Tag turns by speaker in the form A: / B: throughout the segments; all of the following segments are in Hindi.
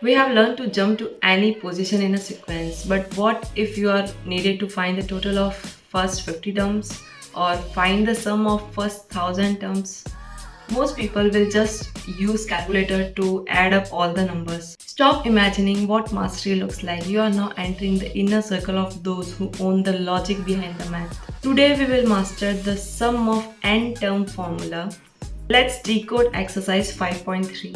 A: We have learned to jump to any position in a sequence, but what if you are needed to find the total of first 50 terms or find the sum of first 1000 terms? Most people will just use calculator to add up all the numbers. Stop imagining what mastery looks like. You are now entering the inner circle of those who own the logic behind the math. Today we will master the sum of n term formula. Let's decode exercise 5.3.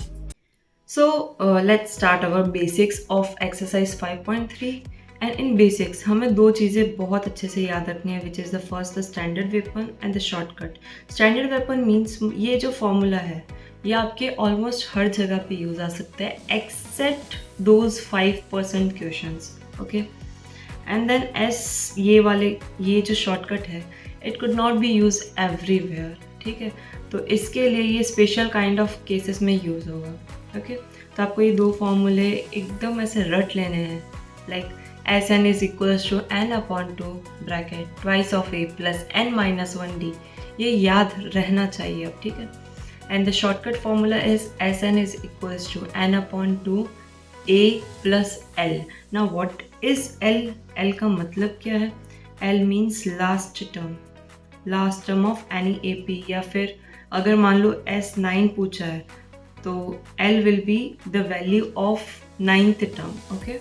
A: So let's start our basics of exercise 5.3. And in basics हमें दो चीज़ें बहुत अच्छे से याद रखनी है, which is the first the standard weapon and the shortcut. Standard weapon means ये जो फॉर्मूला है ये आपके ऑलमोस्ट हर जगह पे यूज़ आ सकता है except those 5% questions. Okay, and then as ये जो शॉर्टकट है it could not be use everywhere. ठीक है, तो इसके लिए ये स्पेशल काइंड ऑफ केसेस में यूज़ होगा. ओके, तो आपको ये दो फॉर्मूले एकदम ऐसे रट लेने हैं, like S n is equals to n upon two bracket twice of a plus n minus one d. ये याद रहना चाहिए अब. ठीक है, and the shortcut formula is S n is equals to n upon two a plus l. Now what is l? L का मतलब क्या है? L means last term of any A P. या फिर अगर मान लो S9 पूछा है तो L will be the value of 9th term. Okay,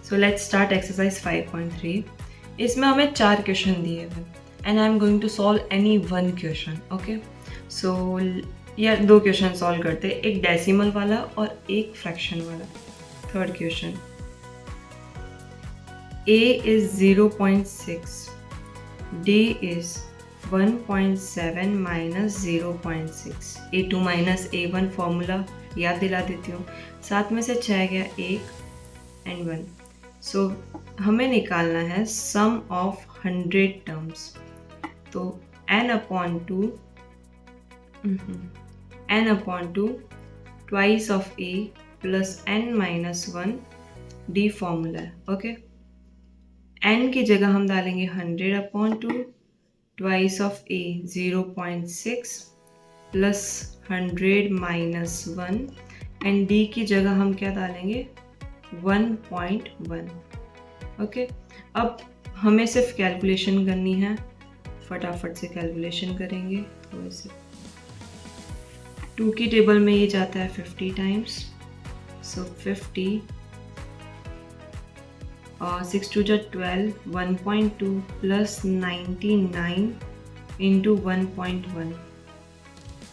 A: so let's start exercise 5.3. इसमें हमें 4 क्वेश्चन दिए हुए and I am going to solve any one question. Okay, so या दो क्वेश्चन सॉल्व करते हैं, एक डेसिमल वाला और एक फ्रैक्शन वाला. Third question, A is 0.6, D is 1.7 minus 0.6. A2 minus A1 formula याद दिला देती हूँ. 7 में से 6 गया 1 एंड 1. सो हमें निकालना है सम ऑफ 100 टर्म्स. तो n upon two twice of a plus n minus 1 d formula है. ओके, n की जगह हम डालेंगे 100 upon two twice of a 0.6 plus 100 minus 1 and d की जगह हम क्या डालेंगे 1.1. ओके, अब हमें सिर्फ कैलकुलेशन करनी है, फटाफट से कैलकुलेशन करेंगे. तो ऐसे 2 की टेबल में ये जाता है 50 टाइम्स. सो 50 6 2 जा 12, 1.2 प्लस 99 इंटू 1.1.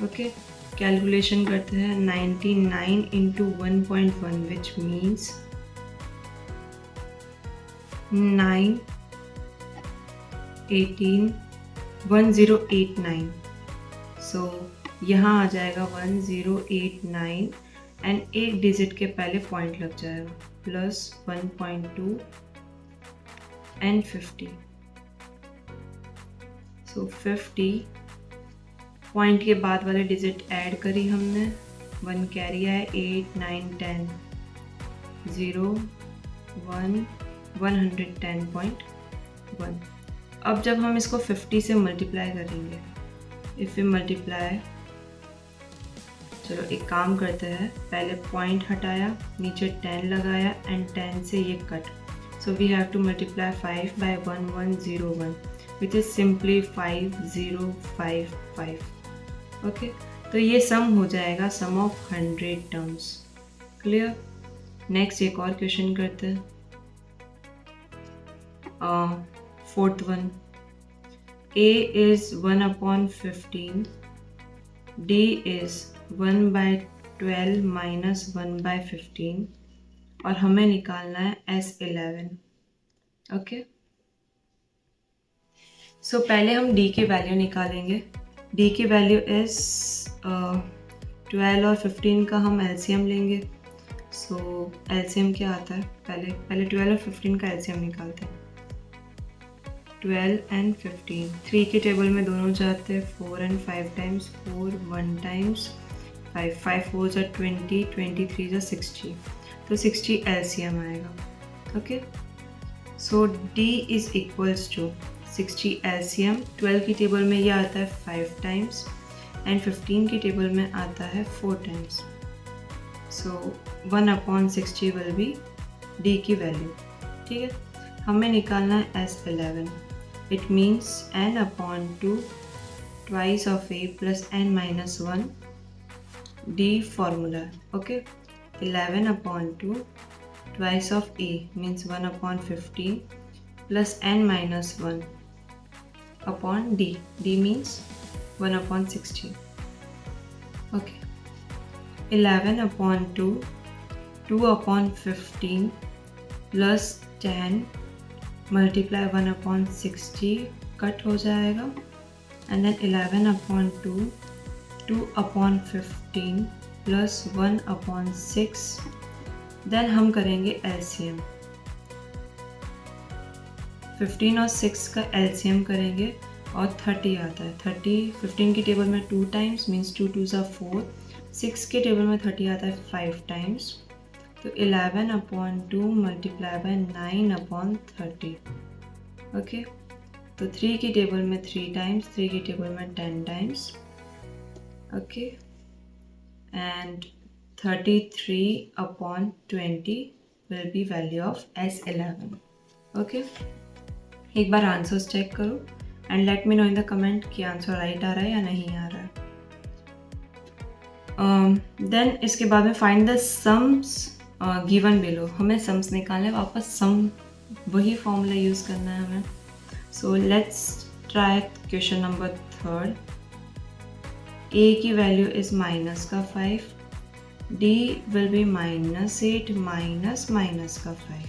A: ओके, कैलकुलेशन करते हैं 99 इंटू 1.1 विच मीन्स 9 18 1089. सो यहाँ आ जाएगा 1089 एंड एक डिजिट के पहले पॉइंट लग जाएगा प्लस 1.2 एंड 50. सो 50 पॉइंट के बाद वाले डिजिट ऐड करी हमने, 1 कैरी आए, 8 9 10 0 1 110.1. अब जब हम इसको 50 से मल्टीप्लाई करेंगे, इफ़ वी मल्टीप्लाई, चलो एक काम करते हैं, पहले पॉइंट हटाया, नीचे 10 लगाया एंड 10 से ये cut. So we have to multiply 5 by 1101 which is simply 5055. Okay, तो ये सम हो जाएगा sum of 100 terms. Clear? Next एक और क्वेश्चन करते हैं. Fourth one, A is 1 upon 15, D is 1 by 12 minus 1 by 15 और हमें निकालना है S11. ओके, सो पहले हम D की वैल्यू निकालेंगे. D की वैल्यू इज 12 और 15 का हम LCM लेंगे. सो LCM क्या आता है, पहले 12 और 15 का LCM निकालते हैं. 12 एंड 15, 3 की टेबल में दोनों जाते हैं, 4 एंड 5 टाइम्स, 4 1 टाइम्स 5, 5 4 जा 20, 23 जा 60. तो 60 LCM आएगा. Okay, so D is equals to 60 LCM. 12 की टेबल में ये आता है 5 टाइम्स एंड 15 की टेबल में आता है 4 times. So 1/60 will be D की वैल्यू। ठीक है, हमें निकालना है S11। It means n/2 twice of a plus n-1 D formula. Okay, 11/2 twice of a means 1/15 plus n-1 upon d। d means 1/60। Okay, 11/2 2/15 plus 10 multiply 1/60 cut हो जाएगा, एंड देन 11/2 2/15 प्लस 1/6। देन हम करेंगे एलसीएम, 15 और 6 का एलसीएम करेंगे और 30 आता है। 30 15 की टेबल में 2 टाइम्स मीन्स 2 2 ज़ा 4, 6 के टेबल में 30 आता है 5 टाइम्स, तो 11/2 मल्टीप्लाई बाय 9/30। ओके, तो 3 की टेबल में 3 टाइम्स, 3 की टेबल में 10 times. Okay, and 33/20 will be value of S11। Okay, एक बार आंसर्स चेक करो and let me know in the comment कि आंसर राइट आ रहा है या नहीं आ रहा है। देन इसके बाद में find the sums given below. हमें सम्स निकालने, वापस सम वही फॉर्मूला यूज़ करना है हमें। So let's try question number 3। ए की वैल्यू इज माइनस का 5, D will be -8 minus minus का 5,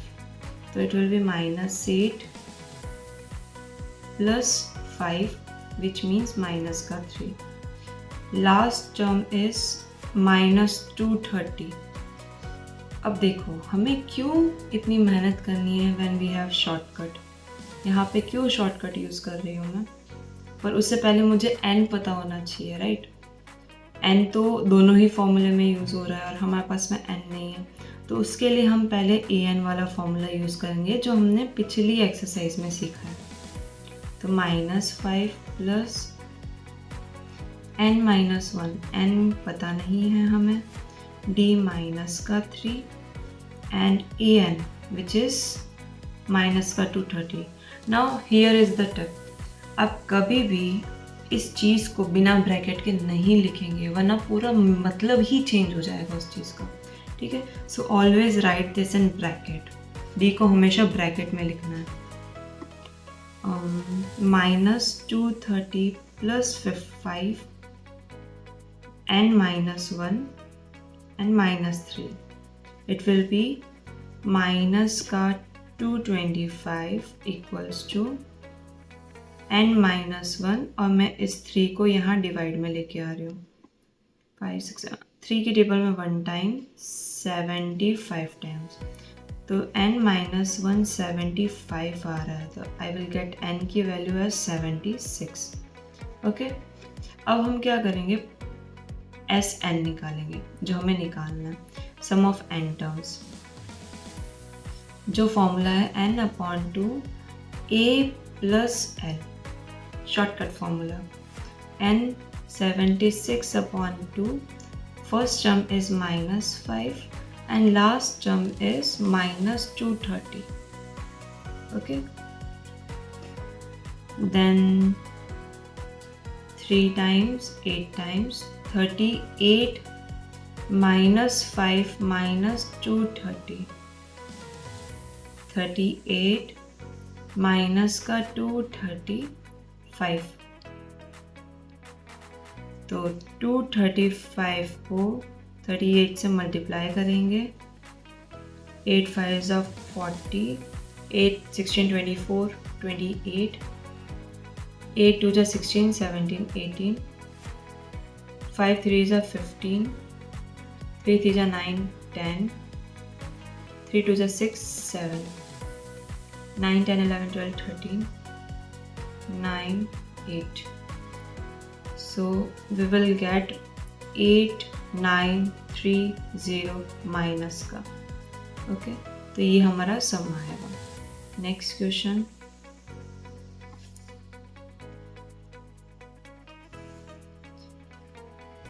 A: तो it will B -8 plus 5 which means minus का 3। Last term is -230। अब देखो हमें क्यों इतनी मेहनत करनी है व्हेन वी हैव शॉर्टकट। यहाँ पे क्यों शॉर्टकट यूज़ कर रही हूँ मैं, पर उससे पहले मुझे n पता होना चाहिए, राइट। n तो दोनों ही फॉर्मूले में यूज़ हो रहा है और हमारे पास में n नहीं है, तो उसके लिए हम पहले an वाला फॉर्मूला यूज़ करेंगे जो हमने पिछली एक्सरसाइज में सीखा है। तो -5 प्लस n-1, n पता नहीं है हमें, d माइनस का 3 and an which is minus का 230। Now here is the tip, आप कभी भी इस चीज़ को बिना ब्रैकेट के नहीं लिखेंगे वरना पूरा मतलब ही चेंज हो जाएगा उस चीज़ का। ठीक है, so always right this in bracket. d को हमेशा ब्रैकेट में लिखना है। -230 plus 5 n-1 and -3, it will be minus का 225 इक्वल्स टू n-1, और मैं इस 3 को यहाँ डिवाइड में लेके आ रही हूँ। 5 6 3 की टेबल में 1 टाइम 75 टाइम्स, तो n-1 75 आ रहा है, तो आई विल गेट n की वैल्यू है 76। ओके, अब हम क्या करेंगे, Sn निकालेंगे जो हमें निकालना है, सम ऑफ n टर्म्स। जो फॉर्मूला है n/2 a plus l, shortcut formula. n 76/2, first term is -5 and last term is -230. Okay, then 3 times 8 times 38 -5 -230, 38 minus का 235, तो 235 को 38 से मल्टीप्लाई करेंगे, 8 5 40, 8 16 24 28, 8 2 16 17 18, 5 3 15, 3 3 9 10, 3 2 6 7, 9 10 11 12 13, 9 8. So we will get 8930 minus का। ओके, तो ये हमारा सम आएगा। नेक्स्ट क्वेश्चन,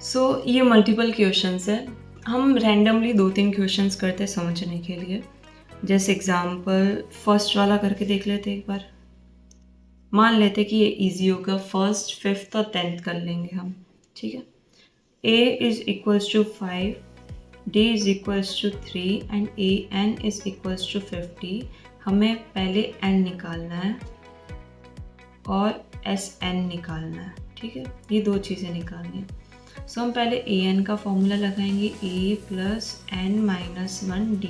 A: सो ये मल्टीपल क्वेश्चंस है, हम रैंडमली 2-3 क्वेश्चंस करते समझने के लिए। जैसे एग्जांपल फर्स्ट वाला करके देख लेते एक बार। मान लेते कि ये इजी होगा, फर्स्ट, फिफ्थ और 10th कर लेंगे हम, ठीक है। a is equals to 5, d is equals to 3 and an is equals to 50। हमें पहले n निकालना है और sn निकालना है, ठीक है। ये दो चीज़ें निकालनी है। सो हम पहले an का फॉर्मूला लगाएंगे, a plus n minus 1 d,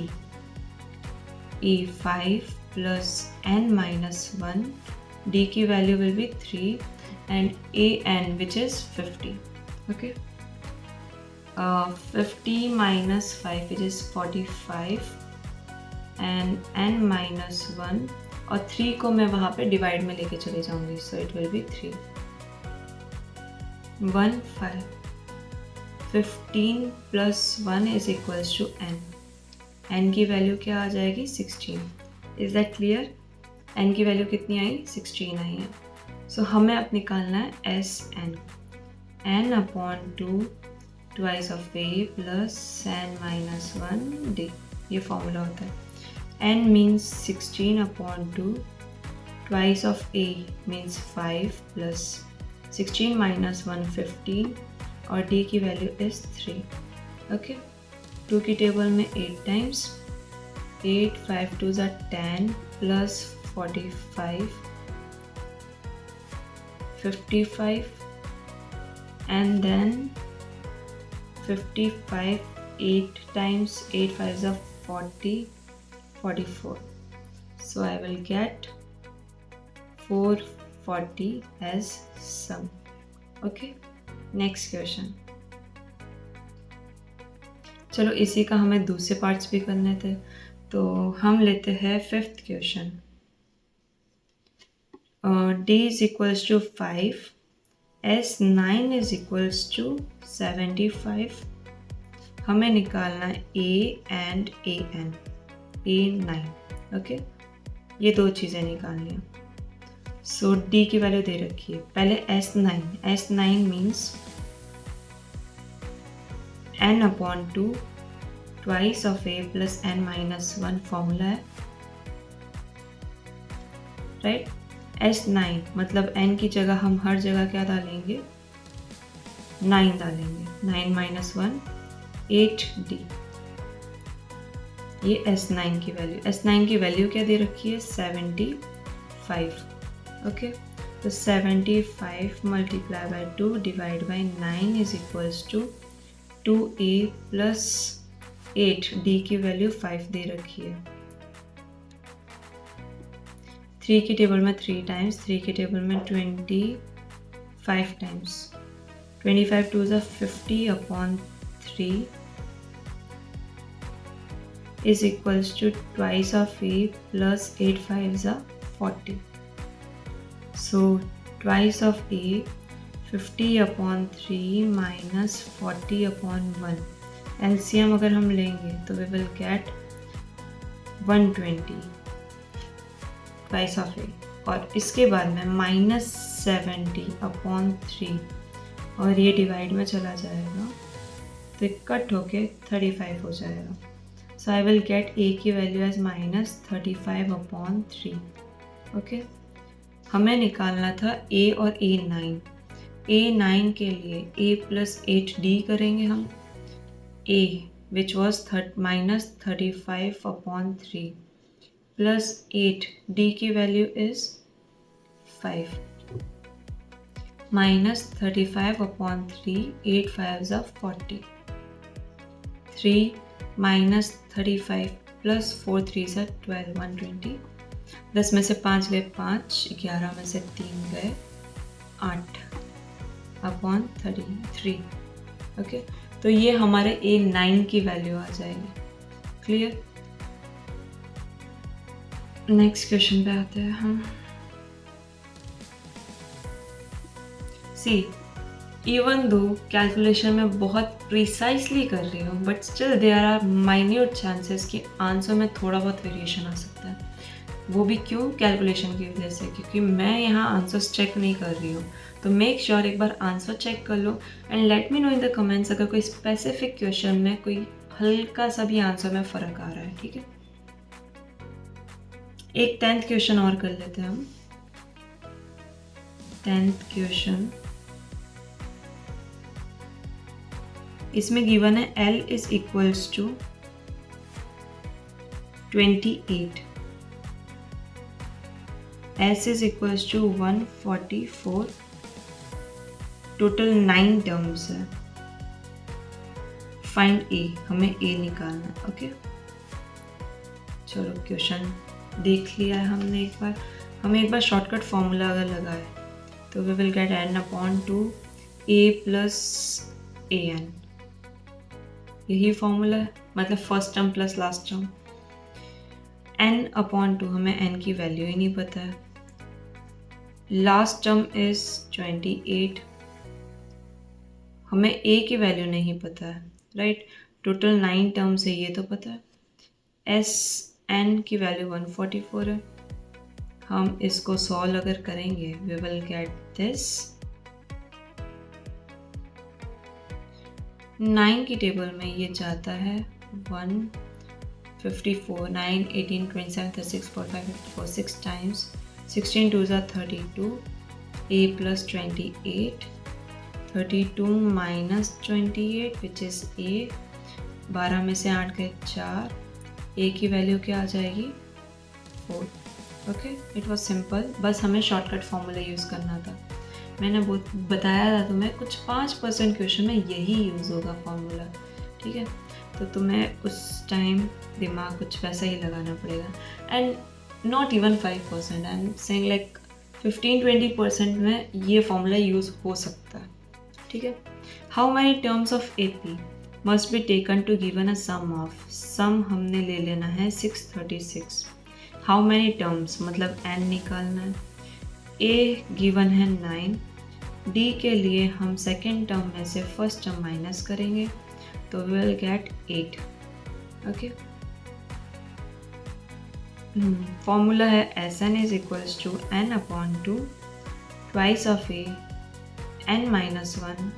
A: a 5 plus n minus 1, d की value will be 3 and an which is 50, okay. 50 minus 5 which is 45 and n minus 1 और 3 को मैं वहाँ पे डिवाइड में लेके चले जाऊँगी, so it will be 3, 1 5, 15 plus 1 is equals to n की वैल्यू क्या आ जाएगी 16। Is that clear? n की वैल्यू कितनी आई 16 आई है। सो हमें अब निकालना है sn, n upon 2 twice of a plus n minus 1 d, ये फॉर्मूला होता है। n means 16 upon 2 twice of a means 5 plus 16 minus 1 15 और d की वैल्यू इज 3, ओके। 2 की टेबल में 8 टाइम्स, 8 5 2 ज़ा 10 प्लस 45 55 एंड देन 55 8 टाइम्स, 8 5 ज़ा 40 44। So I will get 440 as sum. Okay, next question. चलो इसी का हमें दूसरे पार्ट्स भी करने थे, तो हम लेते हैं 5th question. d is equals to 5, s9 is equals to 75। हमें निकालना है a and an, a9, okay. ये दो चीज़ें निकालनी है। सो d की वैल्यू दे रखी है, पहले s9 means n upon 2 twice of a plus n minus 1 formula है, राइट। s9 मतलब n की जगह हम हर जगह क्या डालेंगे 9 डालेंगे, 9 माइनस 1 8d, ये s9 की वैल्यू। s9 की वैल्यू क्या दे रखी है 75, ओके। तो 75 multiply by 2 divide by 9 is equals to 2a plus 8d की वैल्यू 5 दे रखी है। 3 की टेबल में 3 टाइम्स, 3 की टेबल में 25 टाइम्स, 25 2 ज़ा 50 upon 3 is equals to twice of a plus 8 5 are 40. So twice of a 50 upon 3 minus 40 upon 1. LCM अगर हम लेंगे तो we will get 120 twice of a, और इसके बाद में minus 70 upon 3 और ये डिवाइड में चला जाएगा तो कट होके 35 हो जाएगा। So I will get a की value as minus 35 upon 3, okay. हमें निकालना था a और a9। a9 के लिए a प्लस 8d करेंगे हम, a which was minus 35 upon 3 plus 8d की वैल्यू इज 5 माइनस 35 अपॉन 3, 8 5 ज़ा 40, 3 माइनस 35 प्लस 4 3 ज़ा 12, 120। 10 में से 5 गए 5, 11 में से 3 गए 8 अपॉन 33, ओके। तो ये हमारे a9 की वैल्यू आ जाएगी, क्लियर। नेक्स्ट क्वेश्चन पे आते हैं हम। सी, इवन दो कैलकुलेशन में बहुत प्रिसाइसली कर रही हूँ, but still there are minute chances कि आंसर में थोड़ा बहुत वेरिएशन आ सकता है। वो भी क्यों? कैलकुलेशन की वजह से, क्योंकि मैं यहाँ आंसर्स चेक नहीं कर रही हूँ। तो मेक श्योर एक बार आंसर चेक कर लो and let me know in the comments अगर कोई स्पेसिफिक क्वेश्चन में कोई हल्का सा भी आंसर में फ़र्क आ रहा है, ठीक है। एक 10th क्वेश्चन और कर लेते हैं हम। 10th क्वेश्चन, इसमें गिवन है L is equals to 28, S is equals to 144, total 9 terms है। फाइंड ए, हमें ए निकालना है। ओके, चलो क्वेश्चन देख लिया है हमने एक बार। हमें एक बार शॉर्टकट फॉर्मूला अगर लगाए तो we will get n upon 2 a plus a n, यही फॉर्मूला है, मतलब first term plus last term. n upon 2, हमें n की वैल्यू ही नहीं पता है। लास्ट टर्म इज 28, हमें a की वैल्यू नहीं पता है, राइट। टोटल 9 टर्म्स है, ये तो पता है। s n की वैल्यू 144 है। हम इसको सॉल्व अगर करेंगे वी विल गेट दिस। 9 की टेबल में ये जाता है 154, 9, 18, 27, 36, 45, 54, 6 टाइम्स 16 2 ज़ा 32, a plus 28, 32 minus 28 which is a, 12 में से 8 गए 4, a की वैल्यू क्या आ जाएगी 4। ओके, इट वॉज सिंपल, बस हमें शॉर्टकट फॉर्मूला यूज़ करना था। मैंने बताया था तुम्हें कुछ 5% क्वेश्चन में यही यूज़ होगा फॉर्मूला, ठीक है। तो तुम्हें उस टाइम दिमाग कुछ वैसा ही लगाना पड़ेगा and not even 5%, I am saying like 15-20% में ये फॉर्मूला यूज़ हो सकता है, ठीक है। How many terms of A P must be taken to given a sum of, sum हमने ले लेना है 636। हाउ मैनी टर्म्स मतलब n निकालना है। a गिवन है 9, d के लिए हम सेकेंड टर्म में से फर्स्ट टर्म माइनस करेंगे तो we will get 8। Okay, formula है Sn is equals to n upon 2 twice of a n minus 1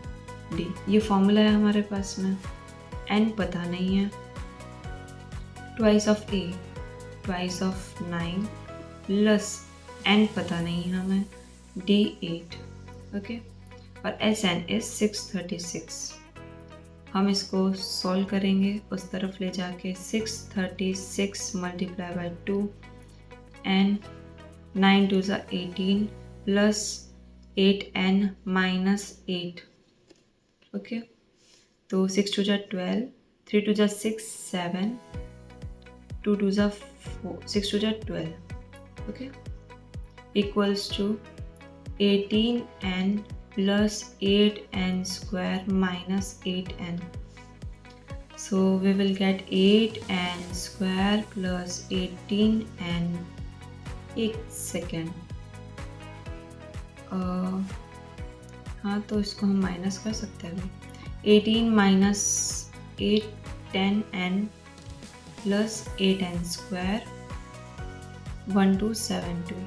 A: d, ये फॉर्मूला है हमारे पास में। n पता नहीं है, twice of a twice of 9 plus n पता नहीं है हमें, d 8। ओके, और Sn इज 636। हम इसको सॉल्व करेंगे उस तरफ ले जाके, 636 मल्टीप्लाई बाई 2 एन 9 2 ज़ा 18 प्लस 8n माइनस 8। ओके, तो 6 2 ज़ा 12, 3 2 ज़ा 6 7, 2 2 ज़ा 4, 6 2 ज़ा 12। Okay, equals to 18n plus 8n square minus 8n. So we will get 8n square plus 18n. एक सेकेंड, हाँ तो इसको हम माइनस कर सकते हैं अभी। 18 minus 8 10n plus 8n square 1272,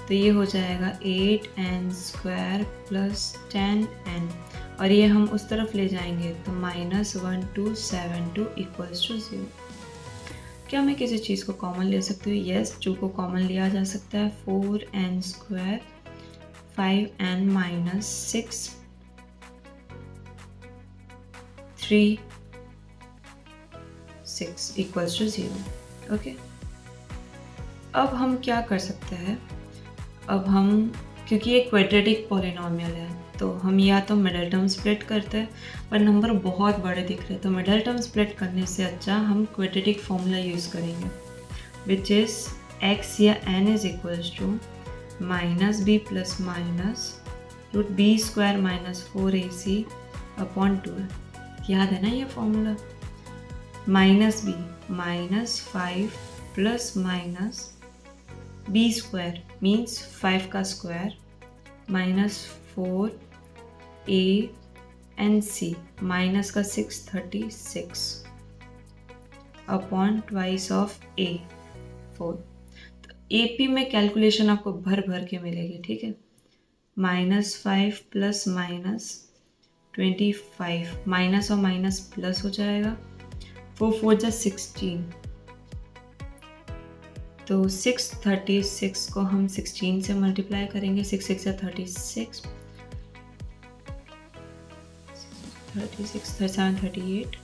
A: तो ये हो जाएगा 8n स्क्वायर प्लस 10n, और ये हम उस तरफ ले जाएंगे तो माइनस 1272 इक्वल्स टू 0। क्या मैं किसी चीज़ को कॉमन ले सकती हूँ? यस, 2 को कॉमन लिया जा सकता है। 4n square 5n minus 6 3 6 equals to 0। Okay, अब हम क्या कर सकते हैं? अब हम, क्योंकि ये क्वाड्रेटिक पॉलिनोमियल है, तो हम या तो मिडल टर्म स्प्लिट करते हैं, पर नंबर बहुत बड़े दिख रहे हैं, तो मिडल टर्म स्प्लिट करने से अच्छा हम क्वाड्रेटिक फॉर्मूला यूज़ करेंगे, विच इज़ x या n is equals to minus b plus minus root b square minus 4ac upon 2 है। याद है ना ये formula? Minus b minus 5 plus minus b square means 5 का square minus 4 a n c minus का 636 अपॉन ट्वाइस ऑफ ए 4। तो ए पी में कैलकुलेशन आपको भर भर के मिलेगी, ठीक है। -5 प्लस -25, माइनस और माइनस प्लस हो जाएगा। 4 4 जा 16, तो 636 को हम 16 से मल्टीप्लाई करेंगे। 6 6 जा 36, 36 37 38,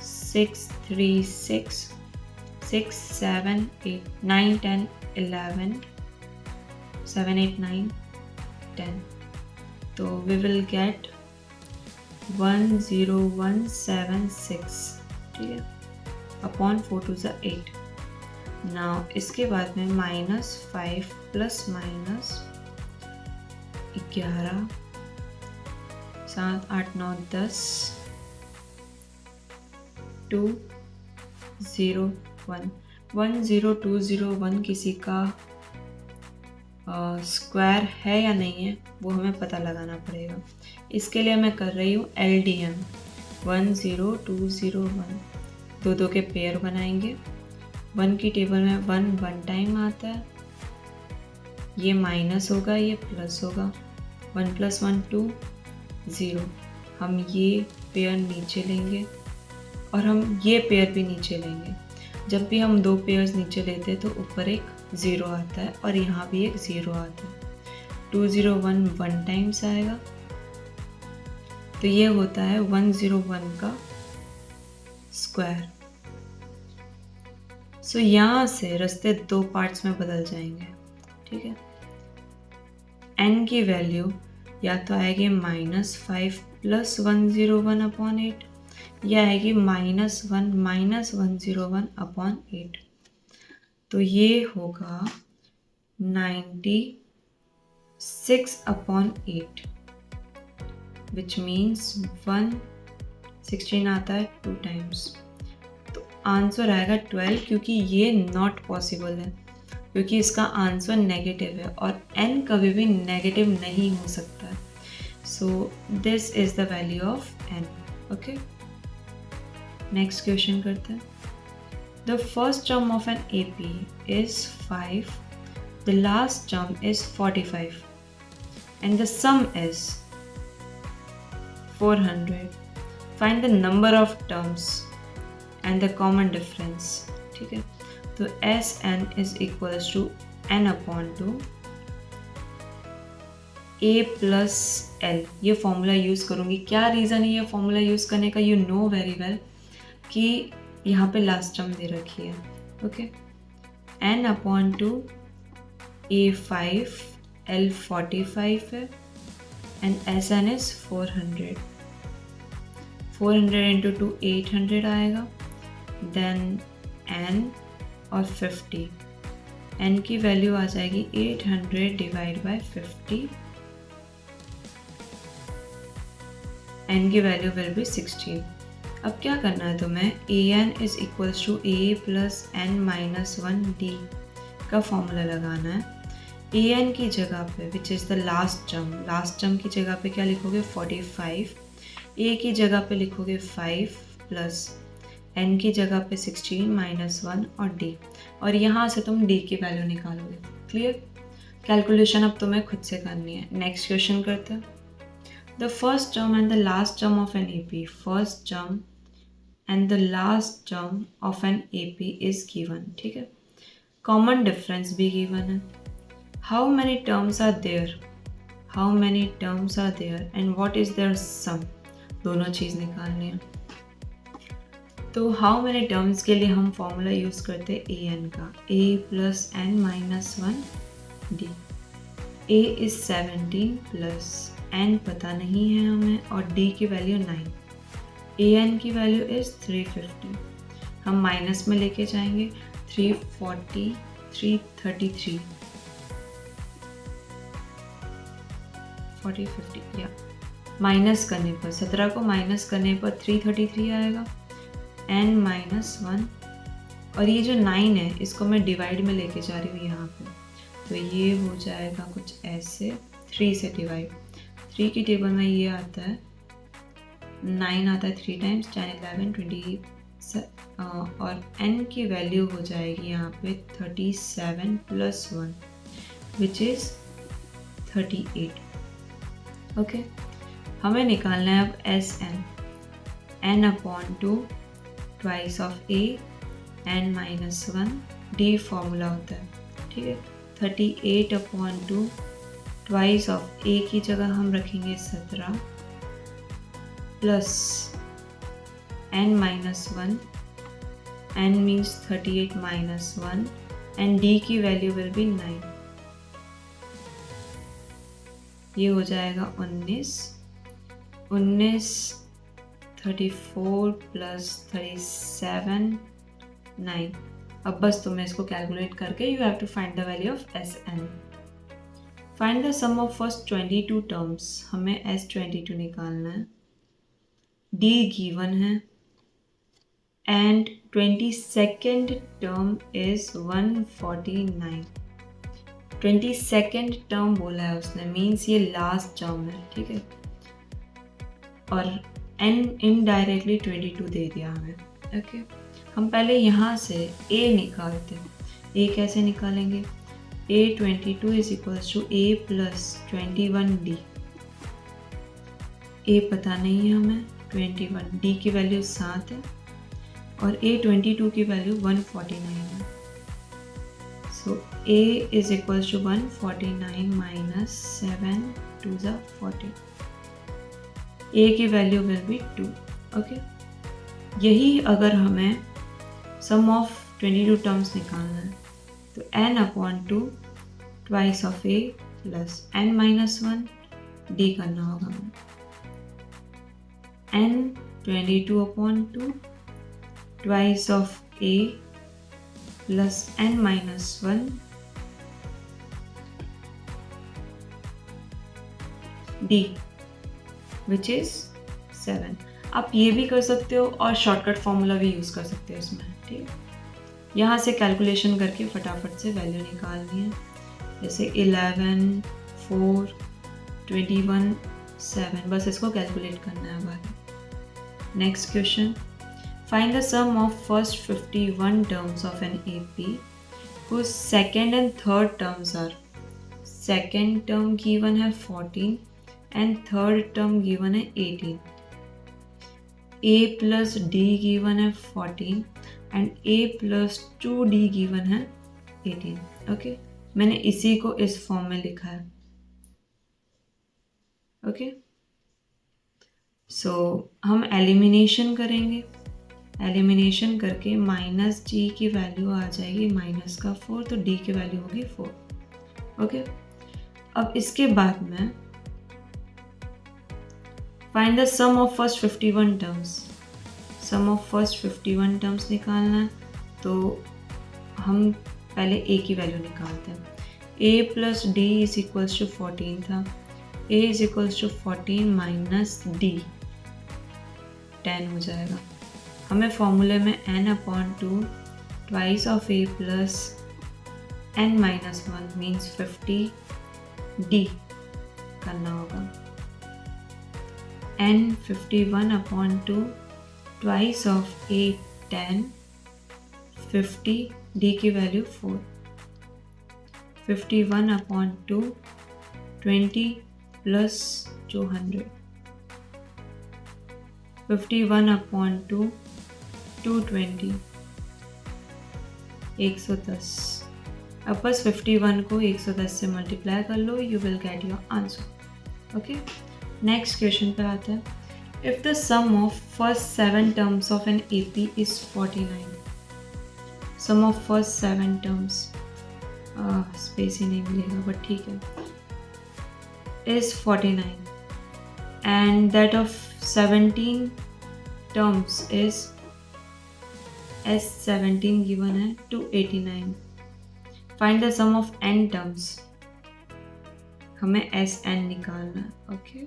A: 6 3 6 6 7 8 9 10 11 7 8 9 10, तो we will get 10176, ठीक है, अपॉन 4 2 जा 8। नाउ इसके बाद में -5 प्लस -11 7 8 9 10 201 10201 किसी का स्क्वायर है या नहीं है वो हमें पता लगाना पड़ेगा। इसके लिए मैं कर रही हूँ LDM 10201, दो के पेयर बनाएंगे। 1 की टेबल में 1 टाइम आता है, ये माइनस होगा ये प्लस होगा। 1 + 1 2 0, हम ये पेयर नीचे लेंगे और हम ये पेयर भी नीचे लेंगे। जब भी हम दो पेयर्स नीचे लेते हैं तो ऊपर एक 0 आता है और यहाँ भी एक 0 आता है। 201 1 टाइम्स आएगा, तो ये होता है 101 का स्क्वायर। सो यहाँ से रास्ते दो पार्ट्स में बदल जाएंगे, ठीक है। n की वैल्यू या तो आएगी -5 + 101 अपॉन 8 या आएगी -1 -101 अपॉन 8, तो ये होगा 96 अपॉन 8, विच मीन्स 116 आता है 2 टाइम्स। तो आंसर आएगा 12, क्योंकि ये नॉट पॉसिबल है, क्योंकि इसका आंसर नेगेटिव है और n कभी भी नेगेटिव नहीं हो सकता है। So this is the value of n। Okay, next question करते हैं। The first term of an AP is 5, the last term is 45, and the sum is 400. Find the number of terms and the common difference, ठीक है। तो Sn is equals to n upon 2 a plus l, ये फॉर्मूला यूज़ करूँगी। क्या रीज़न है ये फॉर्मूला यूज़ करने का? यू नो वेरी वेल कि यहाँ पे लास्ट टर्म दे रखी है। Okay, n upon 2 a5 l 45 है एंड Sn इज 400। 400 इंटू 2 800 आएगा, देन n और 50, n की वैल्यू आ जाएगी 800 डिवाइड बाय 50, n की वैल्यू विल बी 16। अब क्या करना है तुम्हें? an is equals to a plus n minus 1d का फॉर्मूला लगाना है। an की जगह पे which is the last term की जगह पे क्या लिखोगे? 45, a की जगह पे लिखोगे 5 प्लस n की जगह पे 16 माइनस 1 और d, और यहाँ से तुम d की वैल्यू निकालोगे। क्लियर? कैलकुलेशन अब तुम्हें खुद से करनी है। नेक्स्ट क्वेश्चन करते हैं। The first term and the last term of an AP, first term and the last term of an AP is given, ठीक है। Common difference भी given है। How many terms are there? How many terms are there and what is their sum? दोनों चीज़ निकालनी है। तो how many terms के लिए हम फॉर्मूला यूज़ करते हैं an का, a plus n minus 1d। a is 17 plus n पता नहीं है हमें और d की वैल्यू 9। an की वैल्यू इज 350, हम माइनस में लेके जाएंगे 340 333 40 50 या माइनस करने पर 17 को माइनस करने पर 333 आएगा, n माइनस 1, और ये जो 9 है इसको मैं डिवाइड में लेके जा रही हूँ यहाँ पे, तो ये हो जाएगा कुछ ऐसे 3 से डिवाइड। 3 की टेबल में ये आता है 9 आता है 3 टाइम्स 10 11 20 और n की वैल्यू हो जाएगी यहाँ पे 37 प्लस 1 विच इज़ 38। ओके, हमें निकालना है अब S n, n upon two twice of a n minus one, d formula होता है, ठीक है। 38 upon two twice of a की जगह हम रखेंगे 17 plus n minus one, n means 38 minus one, and d की वैल्यू विल बी 9। ये हो जाएगा 19, 34 प्लस 37 9। अब बस तुम्हें इसको कैलकुलेट करके you have to find the value of S n. Find the sum of first 22 terms, हमें एस 22 निकालना है, डी गिवन है, and 22nd term is 149। 22nd term बोला है उसने, मीन्स ये लास्ट टर्म है, ठीक है। और एन इनडायरेक्टली 22 दे दिया हमें, ओके। हम पहले यहाँ से a निकालते हैं। a कैसे निकालेंगे? a 22 is equals to a plus 21d। a पता नहीं है हमें, 21, d की वैल्यू 7 है और a 22 की वैल्यू 149 है। So a is equals to 149 minus 7 two ज़ 40। a की वैल्यू विल बी 2, ओके। यही अगर हमें सम ऑफ 22 टर्म्स निकालना है तो n upon two twice of a plus n minus one D करना होगा हमें। n 22 upon two twice of a plus n minus one D which is 7। आप ये भी कर सकते हो और शॉर्टकट फॉर्मूला भी यूज़ कर सकते हो इसमें, ठीक है। यहाँ से कैलकुलेशन करके फटाफट से वैल्यू निकालनी है, जैसे 11 4 21 7, बस इसको कैलकुलेट करना है बाकी। Next question, find the sum of first 51 terms of an AP whose second and third terms are, second term given है 14 एंड थर्ड टर्म गिवन है 18। a प्लस डी गिवन है 14 and a plus 2d given है 18, ओके। मैंने इसी को इस फॉर्म में लिखा है, ओके। सो हम एलिमिनेशन करेंगे, एलिमिनेशन करके माइनस g की वैल्यू आ जाएगी माइनस का 4, तो d की वैल्यू होगी 4, ओके। अब इसके बाद में find the sum of first 51 terms, sum of first 51 terms निकालना है तो हम पहले a की वैल्यू निकालते हैं। a plus d is equals to 14 था, a is equals to 14 minus d 10 हो जाएगा। हमें फॉर्मूले में n upon two twice of a plus n minus one means 50d करना होगा। n 51 upon 2 twice of a 10, 50 d की वैल्यू 4, 51 upon 2 20 प्लस 200, 51 upon 2 220 110। अब बस 51 को 110 से मल्टीप्लाई कर लो, you will get your answer, okay. Next question पे आते हैं, if the sum of first 7 terms of an AP is 49, sum of first 7 terms, space ही नहीं मिलेगा बट ठीक है, is 49 and that of 17 terms is S17 given है 289। Find the sum of n terms, हमें SN निकालना है, ओके।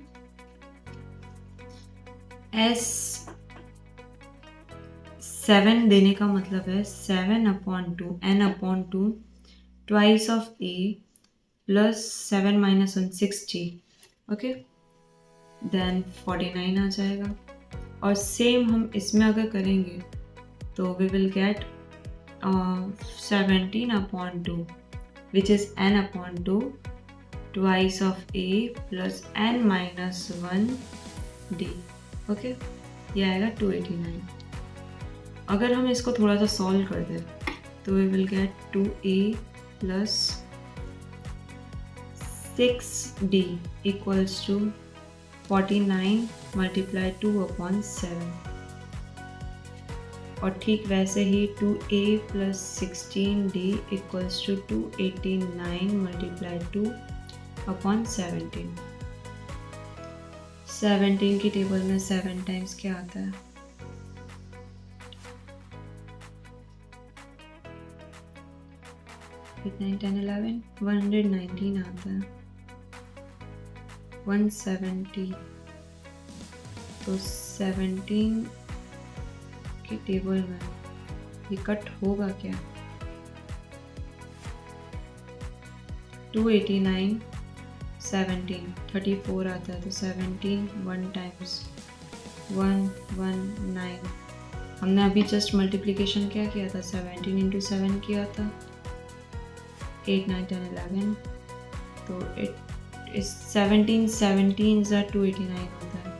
A: S7 देने का मतलब है 7 upon 2 n upon 2 twice of a plus 7 minus 1 6g, okay. Then 49 आ जाएगा और सेम हम इसमें अगर करेंगे तो we will get 17 upon 2 which is n upon 2 twice of A plus n minus 1 D. Okay, ये आएगा 289. अगर हम इसको थोड़ा सा सॉल्व कर दें तो we will get 2A plus 6D equals to 49 multiply 2/7. और ठीक वैसे ही 2A plus 16D equals to 289 multiply 2/17. 17 की टेबल में 7 टाइम्स क्या आता है? 8, 9, 10, 11, 119 आता है. 170. तो 17 की टेबल में ये कट होगा क्या? 289, 17, 34 आता है. तो 17 1 टाइम्स 119. हमने अभी जस्ट मल्टीप्लिकेशन क्या किया था? 17 इंटू 7 किया था. 8, 9, 10, 11. तो इट इज 17 289 होता है.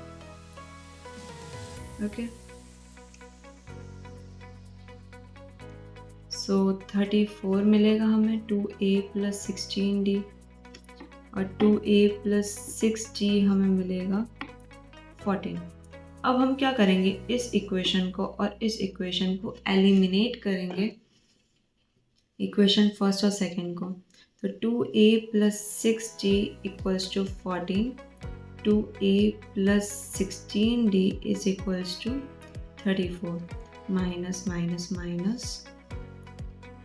A: ओके, सो 34 मिलेगा हमें. 2A प्लस 16D और 2A प्लस 6D हमें मिलेगा 14. अब हम क्या करेंगे? इस इक्वेशन को और इस इक्वेशन को एलिमिनेट करेंगे, इक्वेशन फर्स्ट और सेकंड को. तो 2A plus 6D equals to 14. 2A plus 16D is equals to 34. Minus minus minus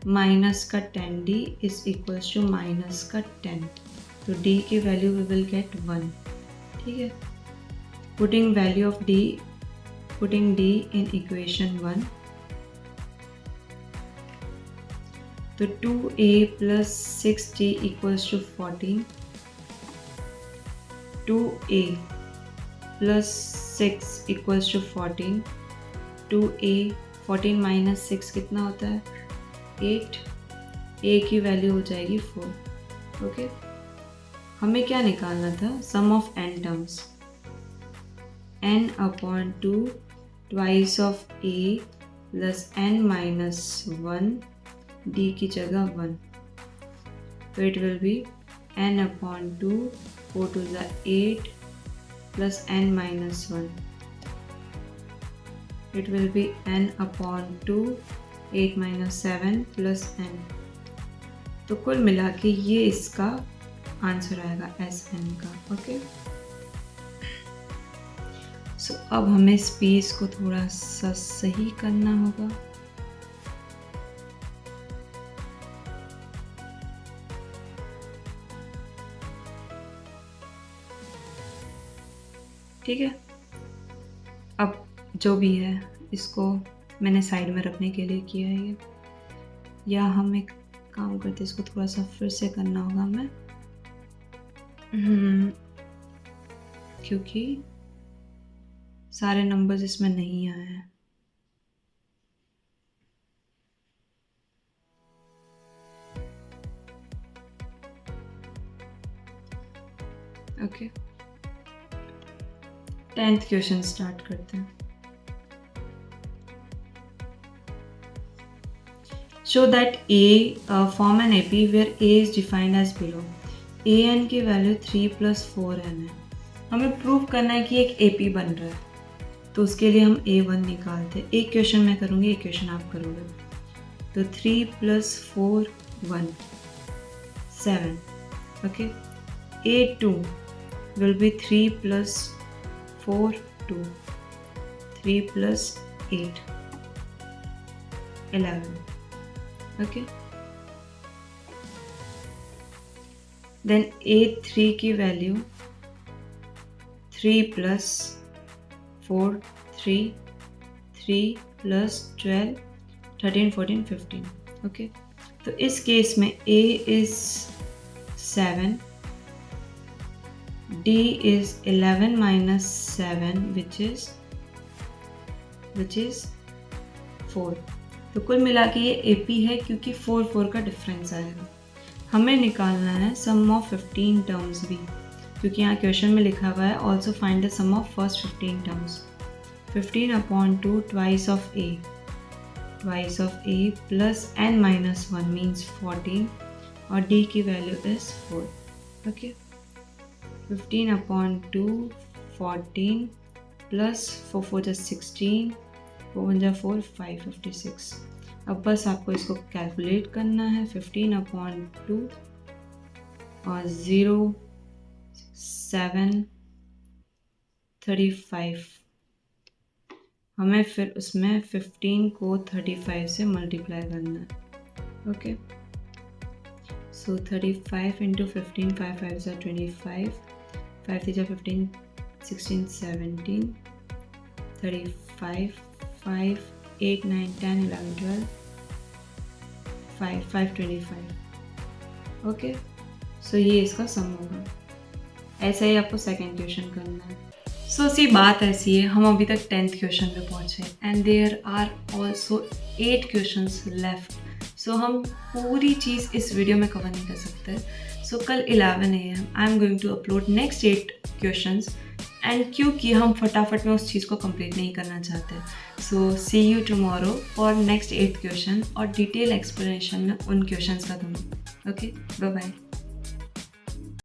A: minus का 10D is equals to minus का 10. तो D की वैल्यू वी विल गेट 1. ठीक है, putting value of D, putting D in equation 1. तो 2A plus 6D equals to 14. 2A plus 6 equals to 14. 2A 14 minus 6 कितना होता है? 8. A की वैल्यू हो जाएगी 4. ओके, हमें क्या निकालना था? Sum of n terms. n/2 twice of A plus n minus 1 D की जगह 1. तो it will be n/2 4 to the 8 plus n minus 1. It will be n/2 8 minus 7 plus n. तो कुल मिला के ये इसका आंसर आएगा Sn का. ओके, सो अब हमें स्पेस को थोड़ा सा सही करना होगा. ठीक है, अब जो भी है इसको मैंने साइड में रखने के लिए किया है ये. या हम एक काम करते, इसको थोड़ा सा फिर से करना होगा हमें, क्योंकि सारे नंबर्स इसमें नहीं आए हैं. ओके, 10th क्वेश्चन स्टार्ट करते हैं. Show that form an AP where A is defined as below. AN की वैल्यू 3 + 4n है. हमें प्रूव करना है कि एक AP बन रहा है, तो उसके लिए हम A1 निकालते हैं. एक क्वेश्चन मैं करूँगी, एक क्वेश्चन आप करोगे. तो 3 + 4 1 7. Okay, A2 will be 3 + 4 2. 3 + 8 11. Okay, then A3 की वैल्यू 3 + 4 3 3 + 12 13 14 15. ओके, तो इस केस में A is 7, D is 11 minus 7 which is 4. तो कुल मिला के ये AP है क्योंकि 4 4 का डिफरेंस आएगा. हमें निकालना है सम ऑफ 15 टर्म्स भी, क्योंकि यहाँ क्वेश्चन में लिखा हुआ है also find the sum of first 15 terms. 15/2 twice of a plus n minus 1 means 14 और d की वैल्यू इज 4। ओके, 15/2 14 प्लस 4 4 जा 16, 4 1 जा 4 556। अब बस आपको इसको कैलकुलेट करना है। 15/2 और 0 7 35। हमें फिर उसमें 15 को 35 से मल्टीप्लाई करना है। ओके, सो 35 इंटू 15, 5 5 जा 25, 5 3 जा 15, 16 17, 35 5 8 9 10 11 12 5 5 25। ओके, सो ये इसका सम होगा। ऐसा ही आपको सेकेंड क्वेश्चन करना है। सो सी बात ऐसी है, हम अभी तक 10th क्वेश्चन पे पहुँचे and there are also 8 questions left. So हम पूरी चीज़ इस वीडियो में कवर नहीं कर सकते। सो कल 11 AM I am going to upload next 8 questions, and क्योंकि हम फटाफट में उस चीज़ को कंप्लीट नहीं करना चाहते। So see you tomorrow for next 8 question और डिटेल एक्सप्लेनेशन में उन क्वेश्चंस का दूँगा। Okay, bye bye.